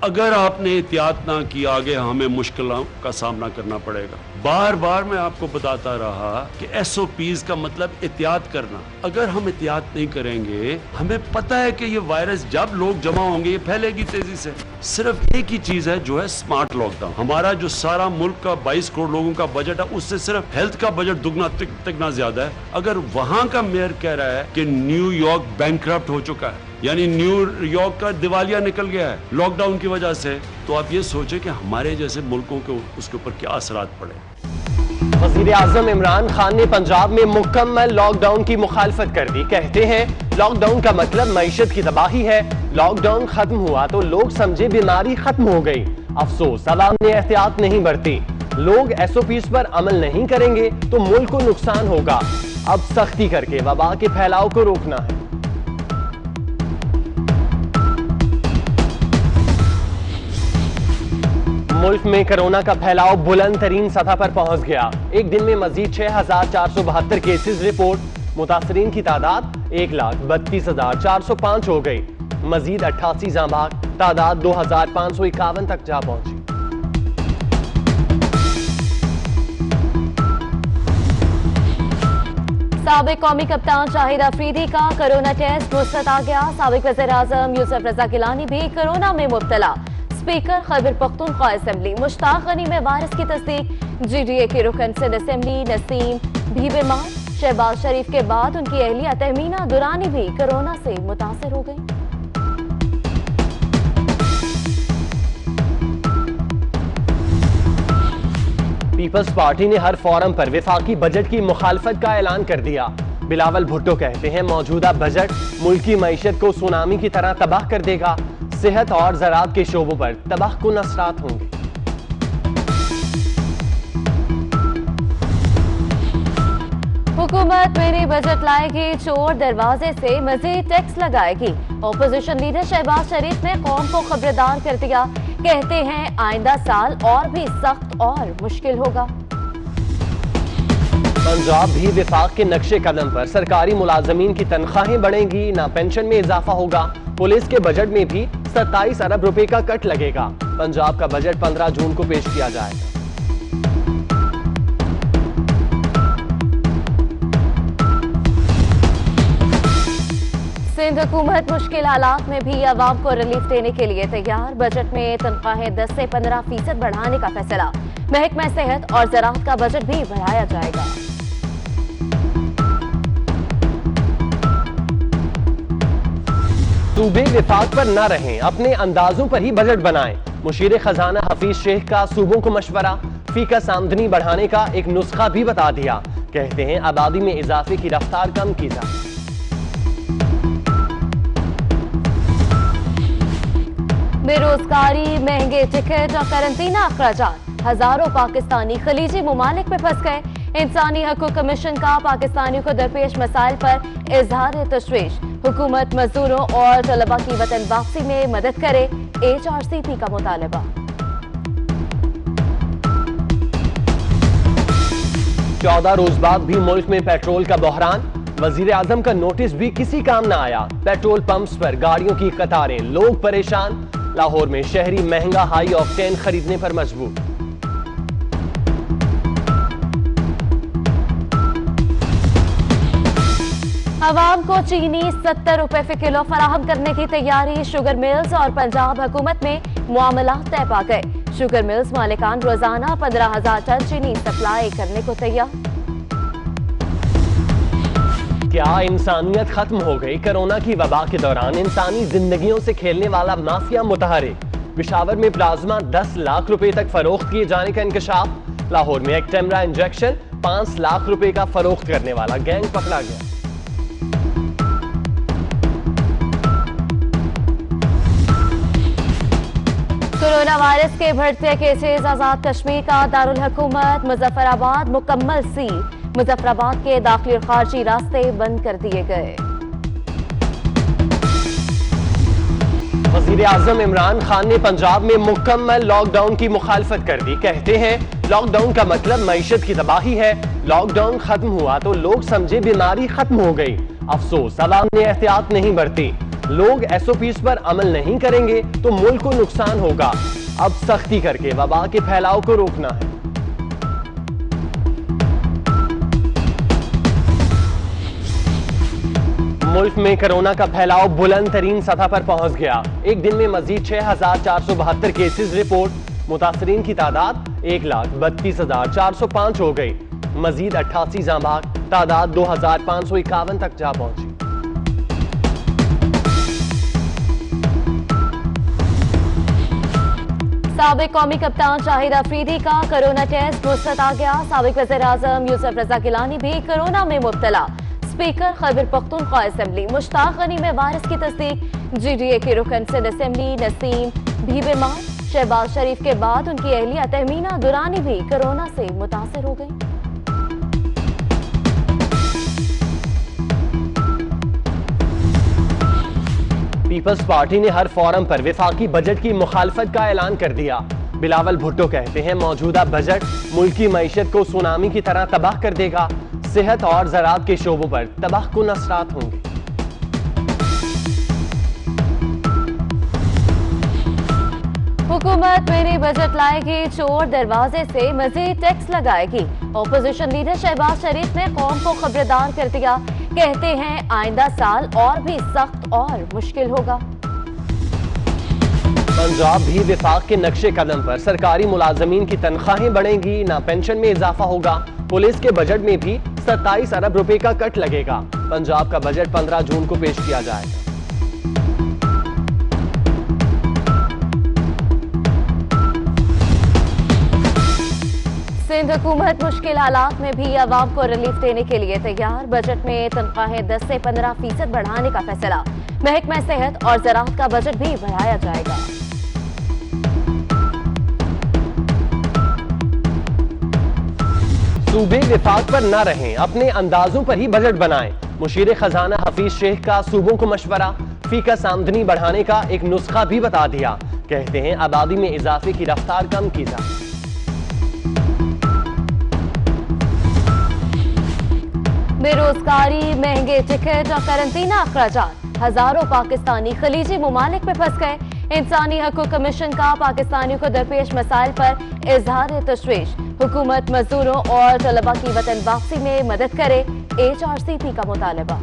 अगर आपने एहतियात ना की, आगे हमें मुश्किलों का सामना करना पड़ेगा। बार बार मैं आपको बताता रहा कि SOPs का मतलब एहतियात करना। अगर हम एहतियात नहीं करेंगे, हमें पता है कि ये वायरस जब लोग जमा होंगे ये फैलेगी तेजी से। सिर्फ एक ही चीज है जो है स्मार्ट लॉकडाउन। हमारा जो सारा मुल्क का 22 करोड़ लोगों का बजट है, उससे सिर्फ हेल्थ का बजट दुगना तिगना ज्यादा है। अगर वहां का मेयर कह रहा है कि न्यूयॉर्क बैंकक्रप्ट हो चुका है, यानी न्यूयॉर्क का दिवालिया निकल गया है लॉकडाउन की वजह से, तो आप ये सोचें कि हमारे जैसे मुल्कों के उसके ऊपर क्या असरात पड़े। वज़ीर आज़म इमरान खान ने पंजाब में मुकम्मल लॉकडाउन की मुखालफत कर दी। कहते हैं लॉकडाउन का मतलब मईशत की तबाही है। लॉकडाउन खत्म हुआ तो लोग समझे बीमारी खत्म हो गई। अफसोस अवाम ने एहतियात नहीं बरती। लोग SOPs पर अमल नहीं करेंगे तो मुल्क को नुकसान होगा। अब सख्ती करके वबा के फैलाव को रोकना है। मुल्क में कोरोना का फैलाव बुलंद तरीन सतह पर पहुंच गया। एक दिन में मजीद 6,472 केसेस रिपोर्ट। मुतासरीन की तादाद 1,32,405 हो गई। मजीद 88 जांबाग, तादाद 2,551 तक जा पहुंची। साबिक कौमी कप्तान शाहिद अफरीदी का कोरोना टेस्ट मुस्बत आ गया। साबिक वज़ीर आज़म यूसुफ रज़ा गिलानी भी कोरोना में मुब्तला। स्पीकर खैबर पख्तूनख्वा असेंबली मुश्ताक गनी में वायरस की तस्दीक। GDA के रुकन सिंध असेंबली नसीम भी बीमार। शहबाज शरीफ के बाद उनकी अहलिया तहमीना दुरानी भी कोरोना से मुतासर हो गई। पीपल्स पार्टी ने हर फोरम पर वफाकी बजट की मुखालफत का ऐलान कर दिया। बिलावल भुट्टो कहते हैं मौजूदा बजट मुल्की मईशत को सुनामी की तरह तबाह कर देगा। सेहत और ज़राअत के शोबों पर तबाहकुन असरात होंगे। हुकूमत मेरे बजट लाएगी, चोर दरवाजे से मजीद टैक्स लगाएगी। ऑपोजिशन लीडर शहबाज शरीफ ने कौम को खबरदार कर दिया। कहते हैं आइंदा साल और भी सख्त और मुश्किल होगा। पंजाब भी विफाक के नक्शे कदम पर। सरकारी मुलाजमीन की तनख्वाहें बढ़ेंगी, ना पेंशन में इजाफा होगा। पुलिस के बजट में भी 27 अरब रुपए का कट लगेगा। पंजाब का बजट 15 जून को पेश किया जाएगा। सिंध हुकूमत मुश्किल हालात में भी अवाम को रिलीफ देने के लिए तैयार। बजट में तनख्वाहें 10 से 15% बढ़ाने का फैसला। महकमा सेहत और ज़राअत का बजट भी बढ़ाया जाएगा। सूबे विफाक पर न रहें, अपने अंदाजों पर ही बजट बनाएं। मुशीर खजाना हफीज शेख का सूबों को मशवरा। फीकस आमदनी बढ़ाने का एक नुस्खा भी बता दिया। कहते हैं आबादी में इजाफे की रफ्तार कम की जाए। बेरोजगारी, महंगे टिकट और करंतना अखराजात। हजारों पाकिस्तानी खलीजी मुमालिक में फंस गए। इंसानी हकूक कमीशन का पाकिस्तानियों को दरपेश मसाइल पर इजहार तशवीश। हुकूमत मजदूरों और तलबा की वतन वापसी में मदद करे। HRCP का मुतालबा। 14 रोज बाद भी मुल्क में पेट्रोल का बहरान। वजीर आजम का नोटिस भी किसी काम न आया। पेट्रोल पंप्स पर गाड़ियों की कतारें, लोग परेशान। लाहौर में शहरी महंगा हाई ऑक्टेन खरीदने पर मजबूर। अवाम को चीनी 70 रुपए फी किलो फराहम करने की तैयारी। शुगर मिल्स और पंजाब हुकूमत में मामला तय पा गए। शुगर मिल्स मालिकान रोजाना 15,000 टन चीनी सप्लाई करने को तैयार। क्या इंसानियत खत्म हो गई? कोरोना की वबा के दौरान इंसानी जिंदगियों से खेलने वाला माफिया मुतहरिक। पेशावर में प्लाज्मा 10 लाख रुपए तक फरोख्त किए जाने का इंकशाफ। लाहौर में एक्टेमरा इंजेक्शन 5 लाख रुपए का फरोख्त करने वाला गैंग पकड़ा गया। कोरोना वायरस के बढ़ते केसेस। आजाद कश्मीर का दारुल हुकूमत मुजफ्फराबाद मुकम्मल सील। मुजफ्फराबाद के दाखिली और खारजी रास्ते बंद कर दिए गए। वज़ीर आज़म इमरान खान ने पंजाब में मुकम्मल लॉकडाउन की मुखालफत कर दी। कहते हैं लॉकडाउन का मतलब मईशत की तबाही है। लॉकडाउन खत्म हुआ तो लोग समझे बीमारी खत्म हो गई। अफसोस अवाम ने एहतियात नहीं बरती। लोग SOPs पर अमल नहीं करेंगे तो मुल्क को नुकसान होगा। अब सख्ती करके वबा के फैलाव को रोकना है। मुल्क में कोरोना का फैलाव बुलंद तरीन सतह पर पहुंच गया। एक दिन में मजीद 6,472 केसेस रिपोर्ट। मुतासरीन की तादाद 1,32,405 हो गई। मजीद 88 जांबाग, तादाद 2,551 तक जा पहुंची। साबिक कौमी कप्तान शाहिद अफरीदी का कोरोना टेस्ट मुस्बत आ गया। साबिक वज़ीर आज़म यूसुफ रज़ा गिलानी भी कोरोना में मुब्तला। स्पीकर खैबर पख्तूनख्वा असेंबली मुश्ताक गनी में वायरस की तस्दीक। GDA के रुकन सिंध असेंबली नसीम भी बीमार। शहबाज शरीफ के बाद उनकी अहलिया तहमीना दुरानी भी कोरोना से मुतासिर हो गई। पीपल्स पार्टी ने हर फोरम पर विफाकी बजट की मुखालफत का ऐलान कर दिया। बिलावल भुट्टो कहते हैं मौजूदा बजट मुल्की मईशत को सुनामी की तरह तबाह कर देगा। सेहत और ज़राअत के शोबों पर तबाहकुन असरात होंगे। हुकूमत मेरे बजट लाएगी, चोर दरवाजे से मजीद टैक्स लगाएगी। ओपोजिशन लीडर शहबाज शरीफ ने कौम को खबरदार कर दिया। कहते हैं आइंदा साल और भी सख्त और मुश्किल होगा। पंजाब भी विफाक के नक्शे कदम पर सरकारी मुलाजमीन की तनख्वाहें बढ़ेंगी, ना पेंशन में इजाफा होगा। पुलिस के बजट में भी 27 अरब रुपए का कट लगेगा। पंजाब का बजट 15 जून को पेश किया जाएगा। सिंध हुकूमत मुश्किल हालात में भी अवाम को रिलीफ देने के लिए तैयार। बजट में तनख्वाहें 10 से 15% बढ़ाने का फैसला। महकमा सेहत और ज़राअत का बजट भी बढ़ाया जाएगा। सूबे विफाक पर न रहें, अपने अंदाजों पर ही बजट बनाएं। मुशीर खजाना हफीज शेख का सूबों को मशवरा। फीकस आमदनी बढ़ाने का एक नुस्खा भी बता दिया। कहते हैं आबादी में इजाफे की रफ्तार कम की जाए। बेरोजगारी, महंगे टिकट और करंतना अखराजात। हजारों पाकिस्तानी खलीजी मुमालिक में फंस गए। इंसानी हकूक कमीशन का पाकिस्तानियों को दरपेश मसाइल पर इजहार तशवीश। हुकूमत मजदूरों और तलबा की वतन वापसी में मदद करे। HRCP का मुतालबा।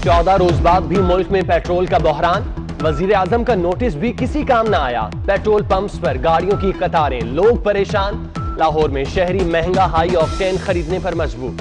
चौदह रोज बाद भी मुल्क में पेट्रोल का बहरान। वजीर आजम का नोटिस भी किसी काम न आया। पेट्रोल पंप्स पर गाड़ियों की कतारें, लोग परेशान। लाहौर में शहरी महंगा हाई ऑक्टेन खरीदने पर मजबूर।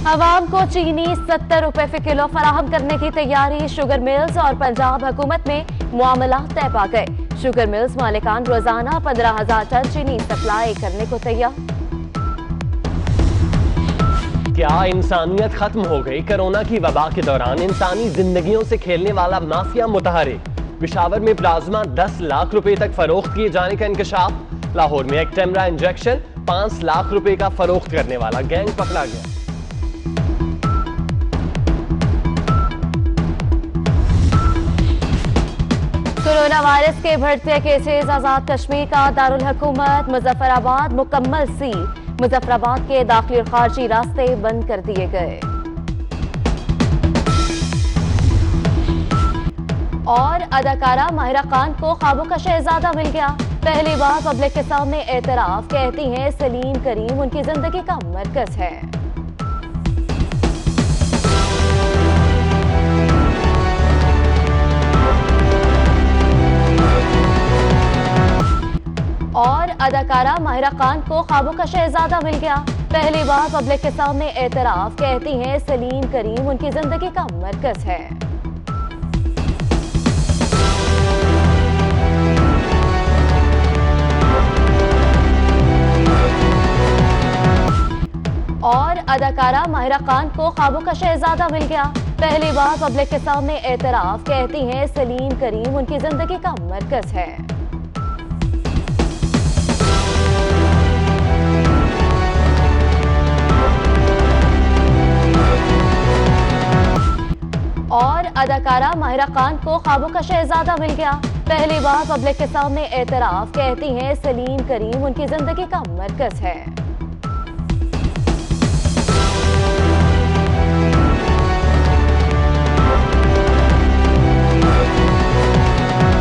अवाम को चीनी 70 रुपए फी किलो फराहम करने की तैयारी। शुगर मिल्स और पंजाब हुकूमत में मामलात तय पा गए। शुगर मिल्स मालिकान रोजाना 15,000 टन चीनी सप्लाई करने को तैयार। क्या इंसानियत खत्म हो गई? कोरोना की वबा के दौरान इंसानी जिंदगियों से खेलने वाला माफिया मुतहरिक। पेशावर में प्लाज्मा 10 लाख रुपए तक फरोख्त किए जाने का इंकशाफ। लाहौर में एक्टेमरा इंजेक्शन 5 लाख रुपए का फरोख्त करने वाला गैंग पकड़ा गया। कोरोना वायरस के बढ़ते केसेस। आजाद कश्मीर का दारुल हुकूमत मुजफ्फराबाद मुकम्मल सील। मुजफ्फराबाद के दाखिली और खारजी रास्ते बंद कर दिए गए। और अदाकारा माहिरा खान को ख्वाबों का शहजादा मिल गया। पहली बार पब्लिक के सामने एतराफ। कहती हैं सलीम करीम उनकी जिंदगी का मरकज है। और अदाकारा माहिरा खान को ख्वाबों का शहजादा मिल गया। पहली बार पब्लिक के सामने एतराफ। कहती हैं सलीम करीम उनकी जिंदगी का मरकज है। और अदाकारा माहिरा खान को ख्वाबों का शहजादा मिल गया। पहली बार पब्लिक के सामने एतराफ। कहती हैं सलीम करीम उनकी जिंदगी का मरकज है। और अदाकारा माहिरा खान को ख्वाबों का शहजादा मिल गया। पहली बार पब्लिक के सामने एतराफ, कहती हैं सलीम करीम उनकी जिंदगी का मरकज है।